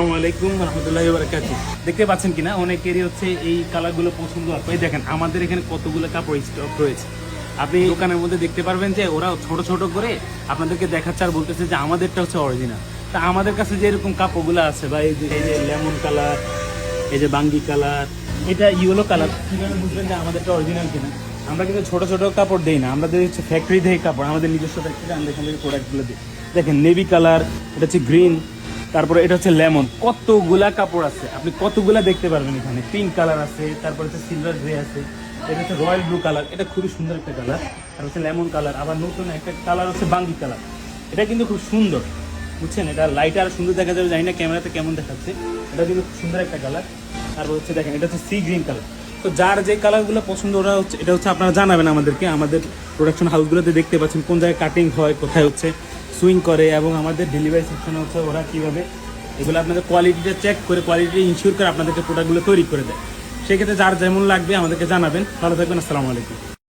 আসসালামাইকুম রহমতুল্লাহি ওয়া বারাকাতুহু। দেখতে পাচ্ছেন কিনা অনেকেরই হচ্ছে এই কালারগুলো পছন্দ হয়। দেখেন আমাদের এখানে কতগুলো কাপড় স্টক রয়েছে। আপনি দোকানের মধ্যে দেখতে পারবেন যে ওরা ছোট ছোট করে আপনাদেরকে দেখাচ্ছে আর বলতেছে যে আমাদেরটা হচ্ছে অরিজিনাল। তা আমাদের কাছে যে এরকম কাপড়গুলো আছে বা এই যে লেমন কালার, এই যে বাঙ্গি কালার, এটা ইয়েলো কালার, কিভাবে বুঝবেন যে আমাদেরটা অরিজিনাল কিনা? আমরা কিন্তু ছোট ছোট কাপড় দেই না, আমাদের হচ্ছে ফ্যাক্টরি থেকে কাপড়, আমাদের নিজস্ব ফ্যাক্টরি, আমরা এখান থেকে প্রোডাক্টগুলো দিই। দেখেন নেভি কালার, এটা হচ্ছে গ্রিন, তারপরে এটা হচ্ছে লেমন, কতগুলা কাপড় আছে, আপনি কতগুলা দেখতে পারবেন এখানে। পিঙ্ক কালার আছে, তারপরে হচ্ছে সিলভার গ্রে আছে, এটা হচ্ছে রয়্যাল ব্লু কালার, এটা খুবই সুন্দর একটা কালার, আর হচ্ছে লেমন কালার। আবার নতুন একটা কালার হচ্ছে বাঙ্গি কালার, এটা কিন্তু খুব সুন্দর, বুঝছেন? এটা লাইটে আরো সুন্দর দেখা যাবে, জানি না ক্যামেরাতে কেমন দেখাচ্ছে, এটা কিন্তু খুব সুন্দর একটা কালার। তারপর হচ্ছে দেখেন এটা হচ্ছে সি গ্রিন কালার। তো যার যে কালারগুলো পছন্দ ওরা হচ্ছে, এটা হচ্ছে আপনারা জানাবেন আমাদেরকে। আমাদের প্রোডাকশন হাউসগুলোতে দেখতে পাচ্ছেন কোন জায়গায় কাটিং হয়, কোথায় হচ্ছে সুইং করে, এবং আমাদের ডেলিভারি সেকশনে হচ্ছে ওরা কীভাবে এগুলো আপনাদের কোয়ালিটিটা চেক করে, কোয়ালিটি ইনশিওর করে আপনাদেরকে প্রোডাক্টগুলো তৈরি করে দেয়। সেক্ষেত্রে যার যেমন লাগবে আমাদেরকে জানাবেন। ভালো থাকবেন, আসসালামু আলাইকুম।